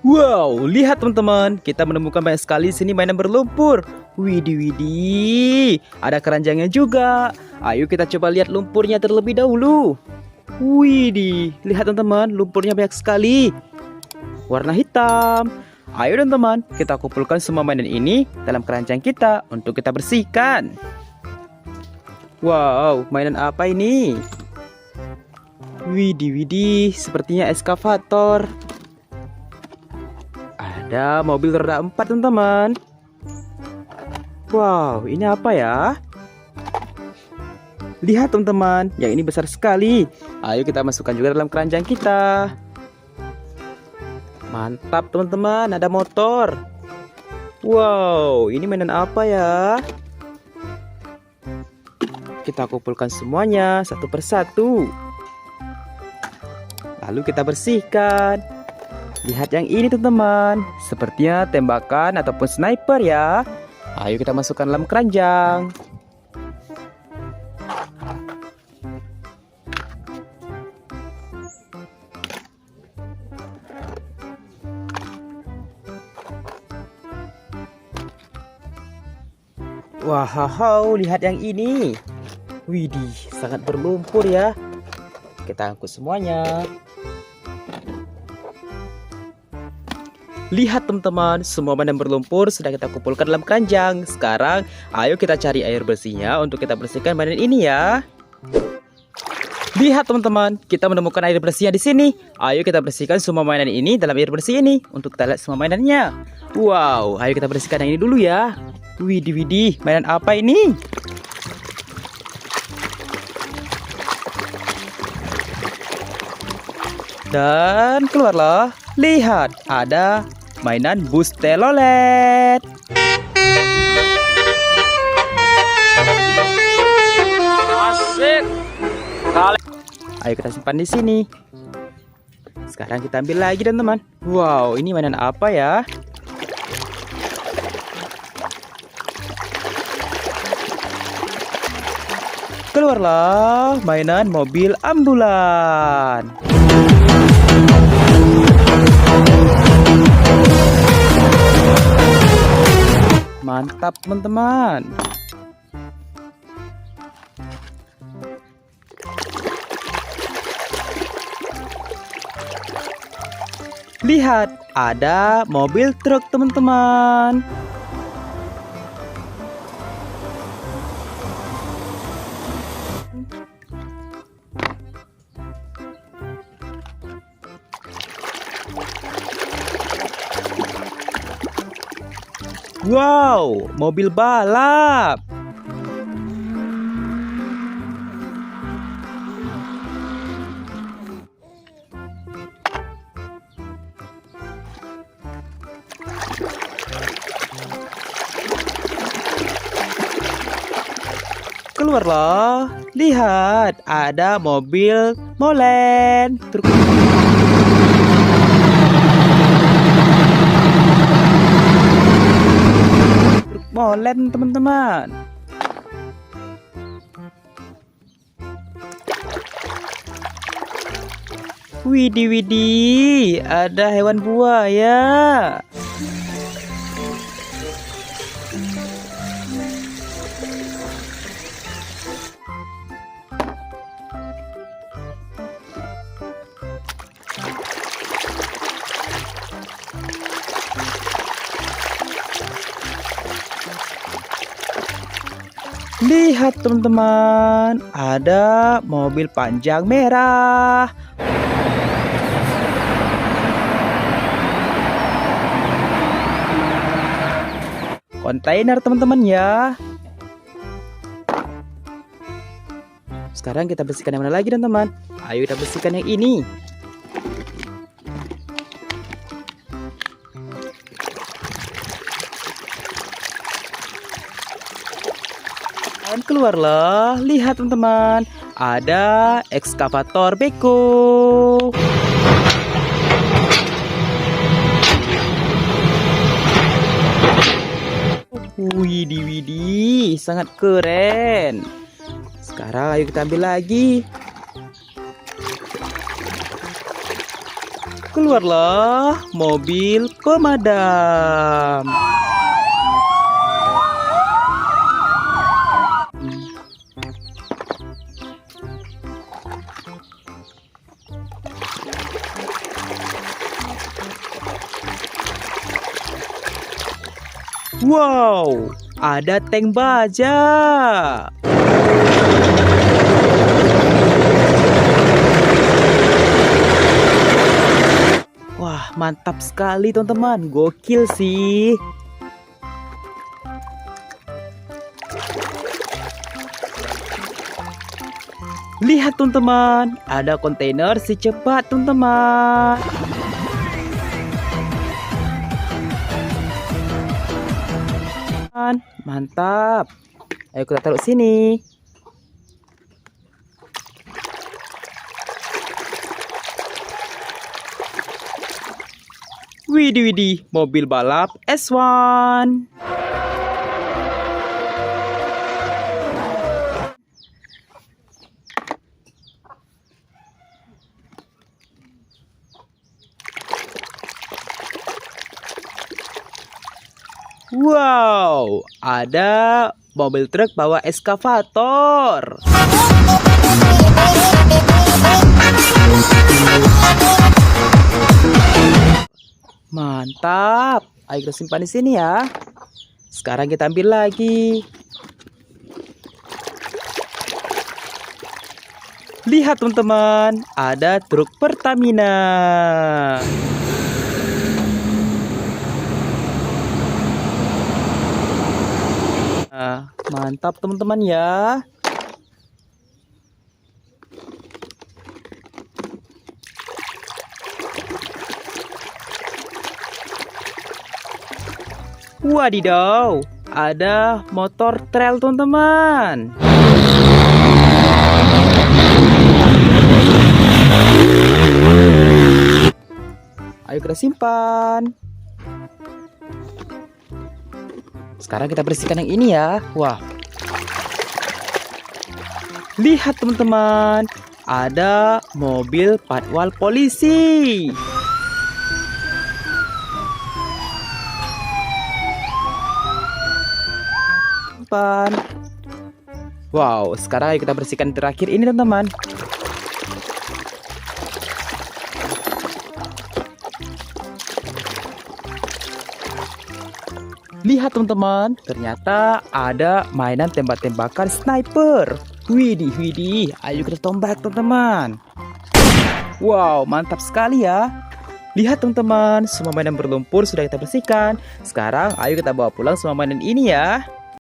Wow, lihat teman-teman, kita menemukan banyak sekali sini mainan berlumpur. Widih, widih, ada keranjangnya juga. Ayo kita coba lihat lumpurnya terlebih dahulu. Widih, lihat teman-teman, lumpurnya banyak sekali. Warna hitam. Ayo teman-teman, kita kumpulkan semua mainan ini dalam keranjang kita untuk kita bersihkan. Wow, mainan apa ini? Widih, widih, sepertinya eskavator. Ada mobil roda 4 teman-teman. Wow, ini apa ya? Lihat teman-teman, yang ini besar sekali. Ayo kita masukkan juga dalam keranjang kita. Mantap teman-teman, ada motor. Wow, ini mainan apa ya? Kita kumpulkan semuanya satu persatu. Lalu kita bersihkan. Lihat yang ini teman-teman, sepertinya tembakan ataupun sniper ya. Ayo kita masukkan dalam keranjang. Wow, lihat yang ini. Widih, sangat berlumpur ya. Kita angkut semuanya. Lihat teman-teman, semua mainan berlumpur sudah kita kumpulkan dalam keranjang. Sekarang, ayo kita cari air bersihnya untuk kita bersihkan mainan ini ya. Lihat teman-teman, kita menemukan air bersihnya di sini. Ayo kita bersihkan semua mainan ini dalam air bersih ini untuk kita lihat semua mainannya. Wow, ayo kita bersihkan yang ini dulu ya. Widih, widih, mainan apa ini? Dan keluarlah. Lihat, ada mainan bus telolet. Asik. Ayo kita simpan di sini. Sekarang kita ambil lagi teman-teman. Wow, ini mainan apa ya? Keluarlah mainan mobil ambulan. Mantap teman-teman. Lihat, ada mobil truk teman-teman. Wow, mobil balap. Keluarlah, lihat, ada mobil molen. Truk molen teman-teman. Widih, widih, ada hewan buaya. Lihat teman-teman, ada mobil panjang merah. Kontainer teman-teman ya. Sekarang kita bersihkan yang mana lagi teman-teman? Ayo kita bersihkan yang ini. Dan keluarlah, lihat teman-teman, ada ekskavator beko. Widih, widih, sangat keren. Sekarang ayo kita ambil lagi. Keluarlah mobil pemadam. Wow, ada tank baja. Wah, mantap sekali teman-teman. Gokil sih. Lihat teman-teman, ada kontainer si cepat teman-teman. Mantap. Ayo kita taruh sini. Widih, widih, mobil balap S1. Wow, ada mobil truk bawa eskavator. Mantap. Ayo kita simpan di sini ya. Sekarang kita ambil lagi. Lihat teman-teman, ada truk Pertamina. Nah, mantap teman-teman ya. Wadidaw, ada motor trail teman-teman. Ayo kita simpan. Sekarang kita bersihkan yang ini ya. Wah. Lihat teman-teman, ada mobil patwal polisi. Wow, sekarang ayo kita bersihkan terakhir ini teman-teman. Lihat teman-teman, ternyata ada mainan tembak-tembakan sniper. Widih, widih, ayo kita tombak teman-teman. Wow, mantap sekali ya. Lihat teman-teman, semua mainan berlumpur sudah kita bersihkan. Sekarang ayo kita bawa pulang semua mainan ini ya.